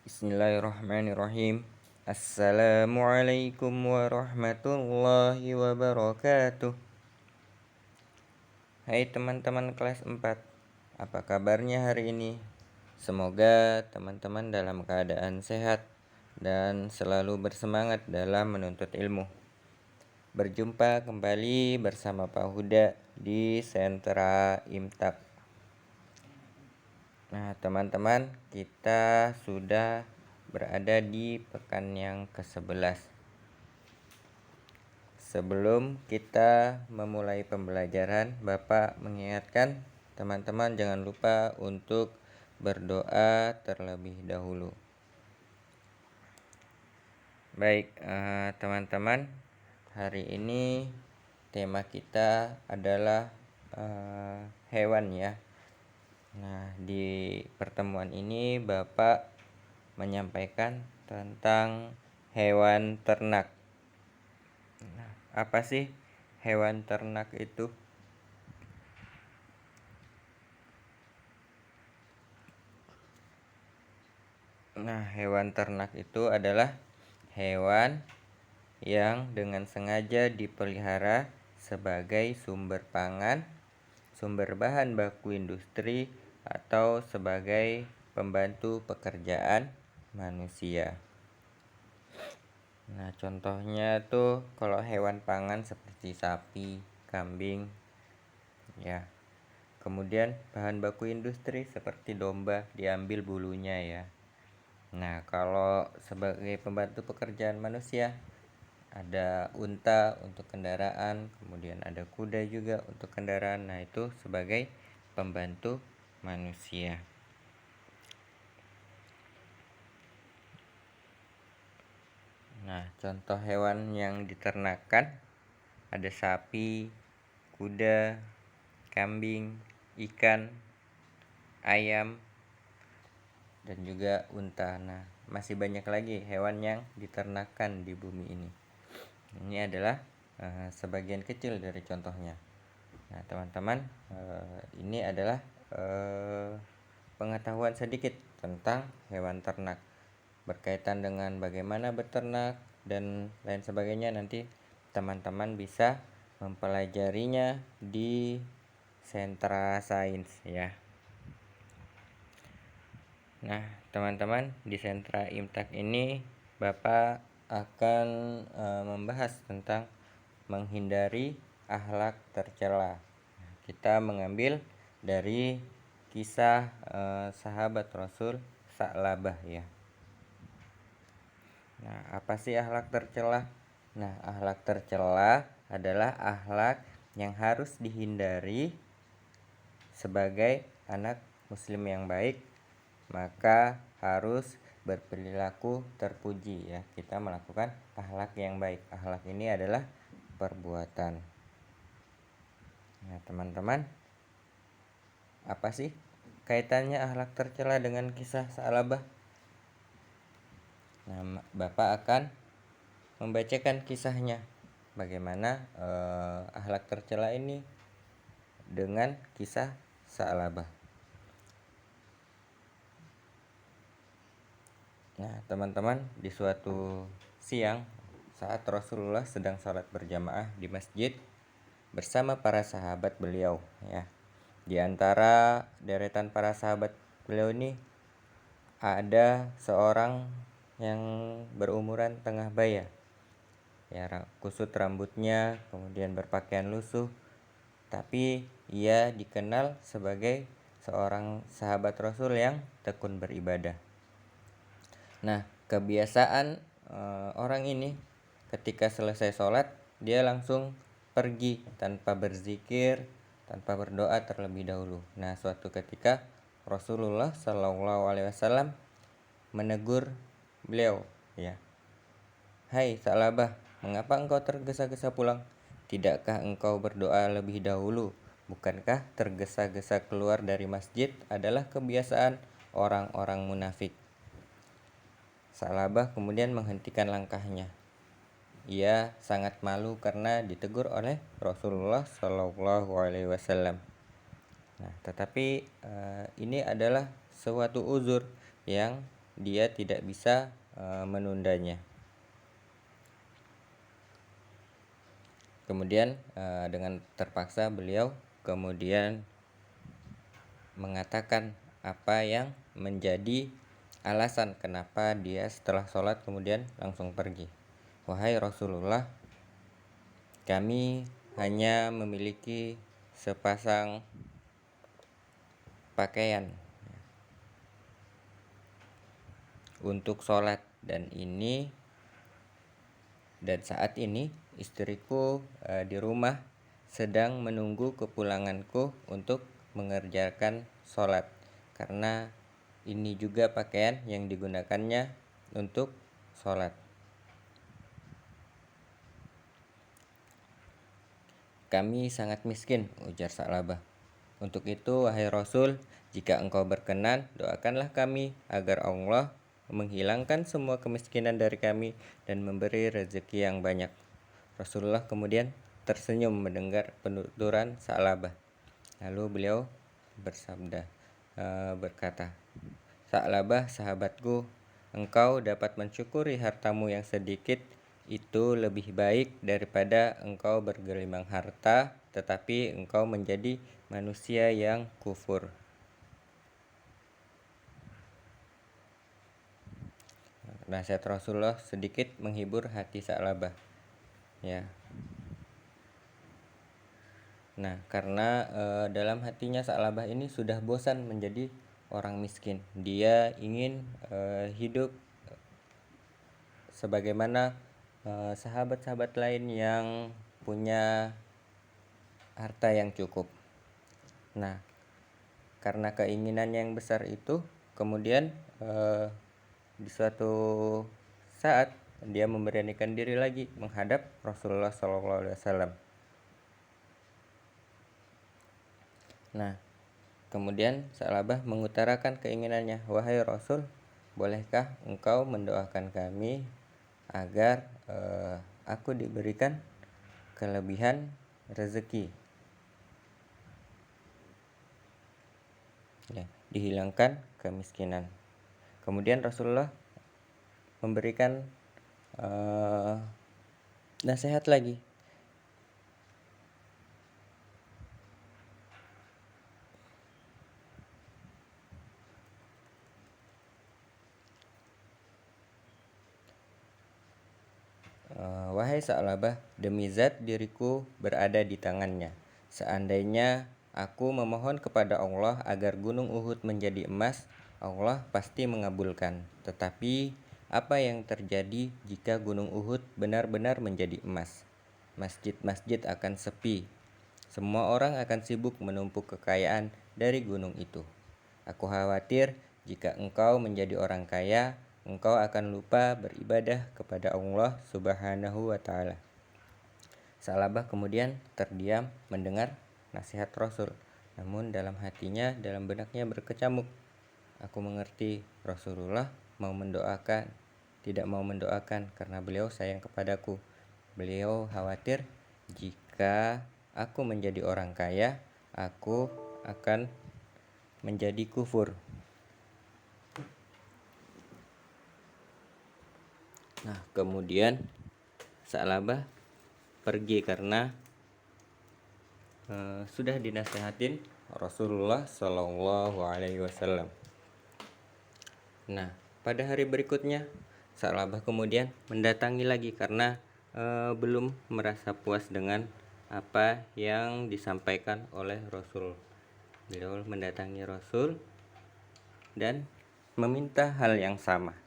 Bismillahirrahmanirrahim. Assalamualaikum warahmatullahi wabarakatuh. Hai teman-teman kelas 4, apa kabarnya hari ini? Semoga teman-teman dalam keadaan sehat dan selalu bersemangat dalam menuntut ilmu. Berjumpa kembali bersama Pak Huda di Sentra Imtak. Nah, teman-teman, kita sudah berada di pekan yang ke-11. Sebelum kita memulai pembelajaran, Bapak mengingatkan teman-teman jangan lupa untuk berdoa terlebih dahulu. Baik, teman-teman, hari ini tema kita adalah hewan ya. Nah, di pertemuan ini Bapak menyampaikan tentang hewan ternak. Nah, apa sih hewan ternak itu? Nah, hewan ternak itu adalah hewan yang dengan sengaja dipelihara sebagai sumber pangan, sumber bahan baku industri, atau sebagai pembantu pekerjaan manusia. Nah, contohnya tuh kalau hewan pangan seperti sapi, kambing, ya. Kemudian bahan baku industri seperti domba diambil bulunya ya. Nah, kalau sebagai pembantu pekerjaan manusia ada unta untuk kendaraan, kemudian ada kuda juga untuk kendaraan. Nah, itu sebagai pembantu manusia. Nah, contoh hewan yang diternakan ada sapi, kuda, kambing, ikan, ayam, dan juga unta. Nah, masih banyak lagi hewan yang diternakan di bumi ini. Ini adalah sebagian kecil dari contohnya. Nah, teman-teman, ini adalah pengetahuan sedikit tentang hewan ternak berkaitan dengan bagaimana beternak dan lain sebagainya. Nanti teman-teman bisa mempelajarinya di sentra sains ya. Nah, teman-teman, di sentra Imtak ini Bapak akan membahas tentang menghindari akhlak tercela. Kita mengambil dari kisah sahabat Rasul Sa'labah ya. Nah, apa sih akhlak tercela? Nah, akhlak tercela adalah akhlak yang harus dihindari sebagai anak muslim yang baik, maka harus berperilaku terpuji ya. Kita melakukan akhlak yang baik. Akhlak ini adalah perbuatan. Nah, teman-teman, apa sih kaitannya akhlak tercela dengan kisah Sa'labah? Nah, Bapak akan membacakan kisahnya. Bagaimana akhlak tercela ini dengan kisah Sa'labah. Nah, teman-teman, di suatu siang saat Rasulullah sedang sholat berjamaah di masjid bersama para sahabat beliau ya. Di antara deretan para sahabat beliau ini ada seorang yang berumuran tengah baya. Ya, kusut rambutnya, kemudian berpakaian lusuh, tapi ia dikenal sebagai seorang sahabat Rasul yang tekun beribadah. Nah, kebiasaan orang ini ketika selesai sholat dia langsung pergi tanpa berzikir, tanpa berdoa terlebih dahulu. Nah, suatu ketika Rasulullah SAW menegur beliau ya. Hai Sa'labah, mengapa engkau tergesa-gesa pulang? Tidakkah engkau berdoa lebih dahulu? Bukankah tergesa-gesa keluar dari masjid adalah kebiasaan orang-orang munafik? Sa'labah kemudian menghentikan langkahnya. Ia sangat malu karena ditegur oleh Rasulullah SAW. Nah, tetapi ini adalah suatu uzur yang dia tidak bisa menundanya. Kemudian dengan terpaksa beliau kemudian mengatakan apa yang menjadi alasan kenapa dia setelah sholat kemudian langsung pergi. Wahai Rasulullah, kami hanya memiliki sepasang pakaian untuk sholat dan saat ini istriku di rumah sedang menunggu kepulanganku untuk mengerjakan sholat, karena ini juga pakaian yang digunakannya untuk sholat. Kami sangat miskin, ujar Sa'labah. Untuk itu, wahai Rasul, jika engkau berkenan, doakanlah kami agar Allah menghilangkan semua kemiskinan dari kami dan memberi rezeki yang banyak. Rasulullah kemudian tersenyum mendengar penuturan Sa'labah. Lalu beliau berkata, Sa'labah sahabatku, engkau dapat mensyukuri hartamu yang sedikit itu lebih baik daripada engkau bergelimang harta tetapi engkau menjadi manusia yang kufur. Nasihat Rasulullah sedikit menghibur hati Sa'labah, ya. Nah, karena dalam hatinya Sa'labah ini sudah bosan menjadi orang miskin. Dia ingin hidup sebagaimana sahabat-sahabat lain yang punya harta yang cukup. Nah, karena keinginan yang besar itu, kemudian di suatu saat dia memberanikan diri lagi menghadap Rasulullah SAW. Nah, kemudian Sa'labah mengutarakan keinginannya, wahai Rasul, bolehkah engkau mendoakan kami agar aku diberikan kelebihan rezeki, ya, dihilangkan kemiskinan. Kemudian Rasulullah memberikan nasihat lagi. Wahai Sa'labah, demi zat diriku berada di tangannya. Seandainya aku memohon kepada Allah agar gunung Uhud menjadi emas, Allah pasti mengabulkan. Tetapi apa yang terjadi jika gunung Uhud benar-benar menjadi emas? Masjid-masjid akan sepi. Semua orang akan sibuk menumpuk kekayaan dari gunung itu. Aku khawatir jika engkau menjadi orang kaya, engkau akan lupa beribadah kepada Allah Subhanahu wa Ta'ala. Sa'labah kemudian terdiam mendengar nasihat Rasul, namun dalam hatinya, dalam benaknya berkecamuk. Aku mengerti Rasulullah tidak mau mendoakan karena beliau sayang kepadaku. Beliau khawatir jika aku menjadi orang kaya, aku akan menjadi kufur. Nah, kemudian Sa'labah pergi karena sudah dinasihatin Rasulullah Shallallahu Alaihi Wasallam. Nah, pada hari berikutnya Sa'labah kemudian mendatangi lagi karena belum merasa puas dengan apa yang disampaikan oleh Rasul. Beliau mendatangi Rasul dan meminta hal yang sama.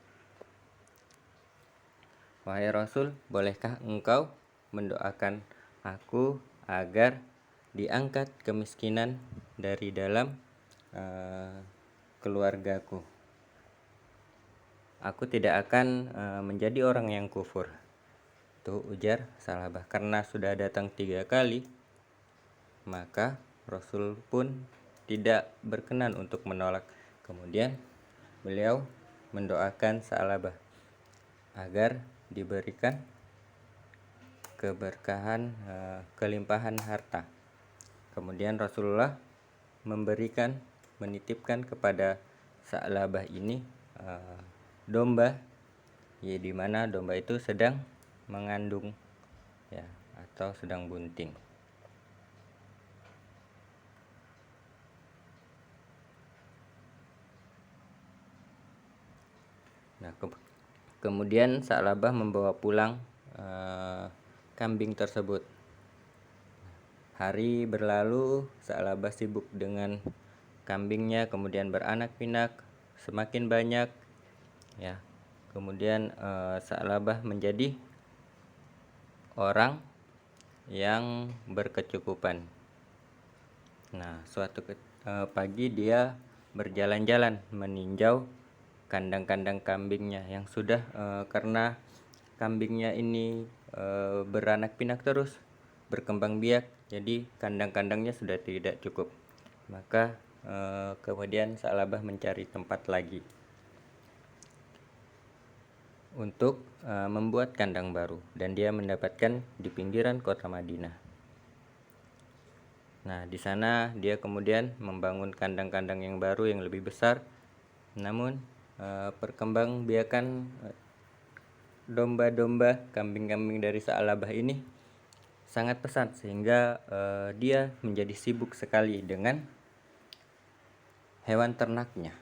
Wahai Rasul, bolehkah engkau mendoakan aku agar diangkat kemiskinan dari dalam keluargaku? Aku tidak akan menjadi orang yang kufur. Itu ujar Sa'labah. Karena sudah datang 3 kali, maka Rasul pun tidak berkenan untuk menolak. Kemudian beliau mendoakan Sa'labah agar diberikan keberkahan, kelimpahan harta. Kemudian Rasulullah menitipkan kepada Sa'labah ini domba, ya di mana domba itu sedang mengandung ya atau sedang bunting. Nah, kemudian Sa'labah membawa pulang kambing tersebut. Hari berlalu, Sa'labah sibuk dengan kambingnya, kemudian beranak pinak semakin banyak ya. Kemudian Sa'labah menjadi orang yang berkecukupan. Nah, suatu pagi dia berjalan-jalan meninjau kandang-kandang kambingnya yang sudah karena kambingnya ini beranak pinak terus, berkembang biak, jadi kandang-kandangnya sudah tidak cukup. Maka kemudian Sa'labah mencari tempat lagi untuk membuat kandang baru, dan dia mendapatkan di pinggiran kota Madinah. Nah, di sana dia kemudian membangun kandang-kandang yang baru yang lebih besar. Namun perkembangbiakan domba-domba, kambing-kambing dari Sa'labah ini sangat pesat, sehingga dia menjadi sibuk sekali dengan hewan ternaknya.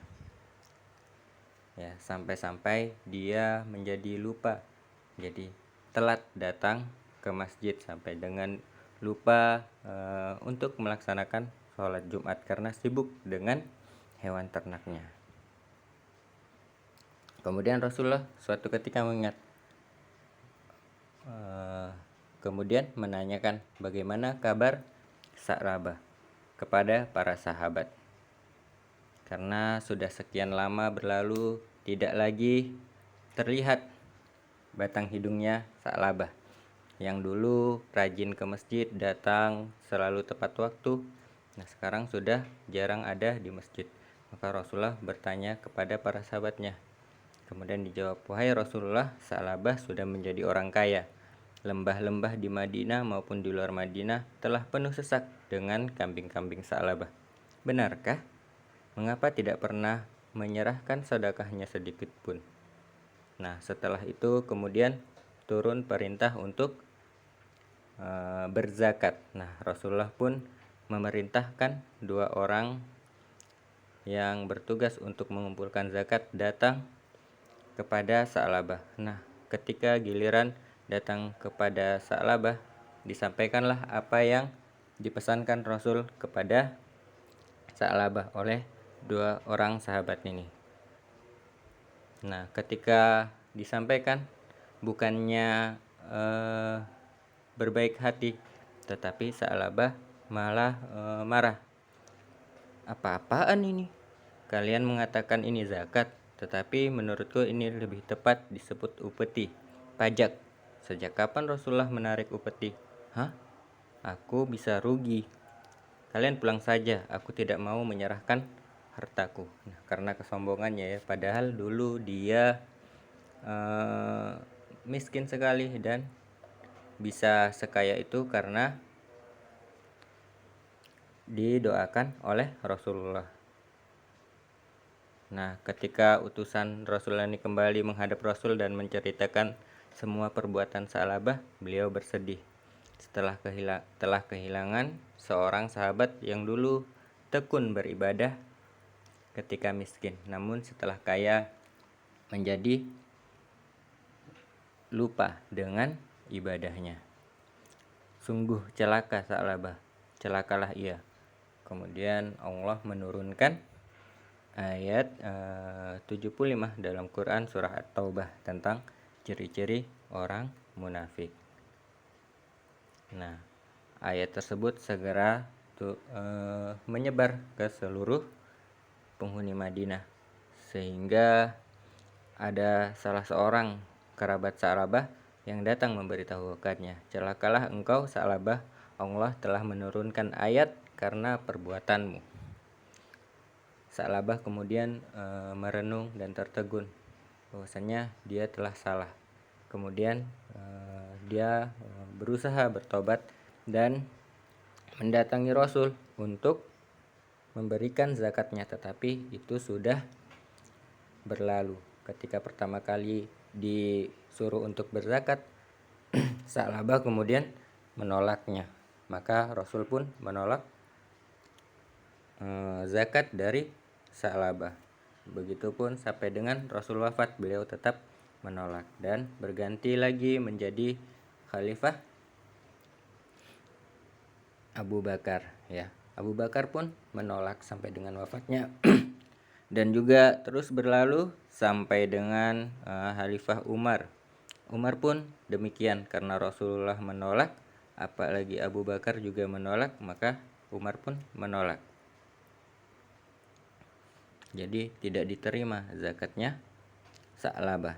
Ya, sampai-sampai dia menjadi lupa. Jadi telat datang ke masjid, sampai dengan lupa untuk melaksanakan sholat Jumat karena sibuk dengan hewan ternaknya. Kemudian Rasulullah suatu ketika mengingat, kemudian menanyakan bagaimana kabar Sa'labah kepada para sahabat. Karena sudah sekian lama berlalu, tidak lagi terlihat batang hidungnya Sa'labah yang dulu rajin ke masjid, datang selalu tepat waktu. Nah, sekarang sudah jarang ada di masjid. Maka Rasulullah bertanya kepada para sahabatnya. Kemudian dijawab, "Wahai Rasulullah, Sa'labah sudah menjadi orang kaya. Lembah-lembah di Madinah maupun di luar Madinah telah penuh sesak dengan kambing-kambing Sa'labah. Benarkah? Mengapa tidak pernah menyerahkan sedekahnya sedikit pun?" Nah, setelah itu kemudian turun perintah untuk berzakat. Nah, Rasulullah pun memerintahkan 2 orang yang bertugas untuk mengumpulkan zakat datang kepada Sa'labah. Nah, ketika giliran datang kepada Sa'labah, disampaikanlah apa yang dipesankan Rasul kepada Sa'labah oleh 2 orang sahabat ini. Nah, ketika disampaikan, bukannya berbaik hati, tetapi Sa'labah malah marah. "Apa-apaan ini? Kalian mengatakan ini zakat, tetapi menurutku ini lebih tepat disebut upeti, pajak. Sejak kapan Rasulullah menarik upeti?" "Hah? Aku bisa rugi. Kalian pulang saja, aku tidak mau menyerahkan hartaku." Nah, karena kesombongannya ya, padahal dulu dia miskin sekali dan bisa sekaya itu karena didoakan oleh Rasulullah. Nah, ketika utusan Rasulullah ini kembali menghadap Rasul dan menceritakan semua perbuatan Sa'labah, beliau bersedih setelah kehilangan seorang sahabat yang dulu tekun beribadah ketika miskin, namun setelah kaya menjadi lupa dengan ibadahnya. Sungguh celaka Sa'labah, celakalah ia. Kemudian Allah menurunkan ayat 75 dalam Quran surah At-Taubah tentang ciri-ciri orang munafik. Nah, ayat tersebut segera menyebar ke seluruh penghuni Madinah, sehingga ada salah seorang kerabat Sa'labah yang datang memberitahukannya, "Celakalah engkau Sa'labah, Allah telah menurunkan ayat karena perbuatanmu." Sa'labah kemudian merenung dan tertegun bahwasanya dia telah salah. Kemudian dia berusaha bertobat dan mendatangi Rasul untuk memberikan zakatnya, tetapi itu sudah berlalu ketika pertama kali disuruh untuk berzakat, Sa'labah kemudian menolaknya, maka Rasul pun menolak zakat dari Sa'labah. Begitupun sampai dengan Rasul wafat, beliau tetap menolak dan berganti lagi menjadi khalifah Abu Bakar, ya. Abu Bakar pun menolak sampai dengan wafatnya dan juga terus berlalu sampai dengan Khalifah Umar. Umar pun demikian, karena Rasulullah menolak, apalagi Abu Bakar juga menolak, maka Umar pun menolak. Jadi tidak diterima zakatnya Sa'labah.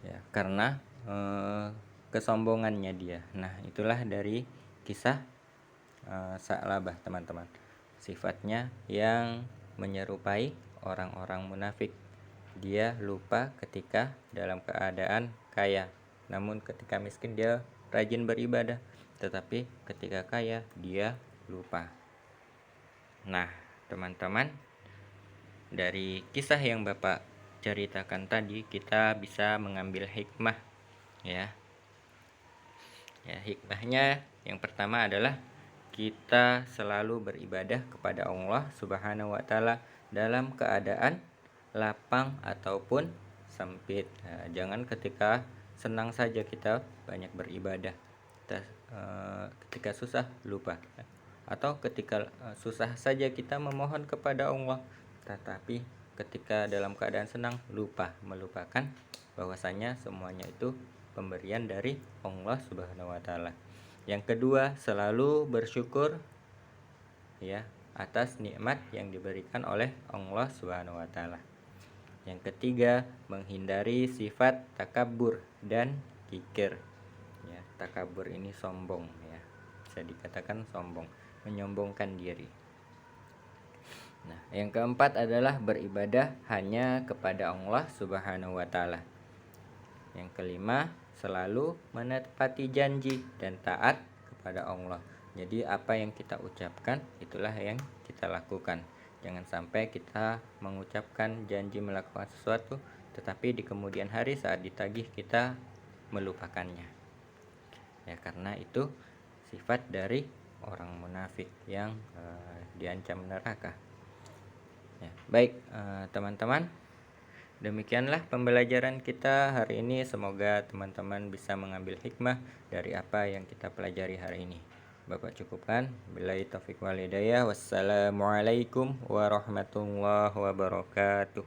Ya, karena kesombongannya dia. Nah, itulah dari kisah Sa'labah, teman-teman. Sifatnya yang menyerupai orang-orang munafik. Dia lupa ketika dalam keadaan kaya, namun ketika miskin dia rajin beribadah, tetapi ketika kaya dia lupa. Nah, teman-teman, dari kisah yang Bapak ceritakan tadi kita bisa mengambil hikmah, ya. Ya, hikmahnya yang pertama adalah kita selalu beribadah kepada Allah Subhanahu wa taala dalam keadaan lapang ataupun sempit. Nah, jangan ketika senang saja kita banyak beribadah. Ketika susah lupa. Atau ketika susah saja kita memohon kepada Allah, tetapi ketika dalam keadaan senang melupakan bahwasanya semuanya itu pemberian dari Allah Subhanahu wa taala. Yang kedua, selalu bersyukur, ya, atas nikmat yang diberikan oleh Allah Subhanahu wa taala. Yang ketiga, menghindari sifat takabur dan kikir. Ya, takabur ini sombong, ya. Bisa dikatakan sombong, menyombongkan diri. Nah, yang keempat adalah beribadah hanya kepada Allah Subhanahu wa taala. Yang kelima, selalu menepati janji dan taat kepada Allah. Jadi apa yang kita ucapkan itulah yang kita lakukan. Jangan sampai kita mengucapkan janji melakukan sesuatu, tetapi di kemudian hari saat ditagih kita melupakannya. Ya, karena itu sifat dari orang munafik yang diancam neraka. Ya, baik teman-teman, demikianlah pembelajaran kita hari ini. Semoga teman-teman bisa mengambil hikmah dari apa yang kita pelajari hari ini. Bapak cukupkan. Billahi taufiq wal hidayah. Wassalamualaikum warahmatullahi wabarakatuh.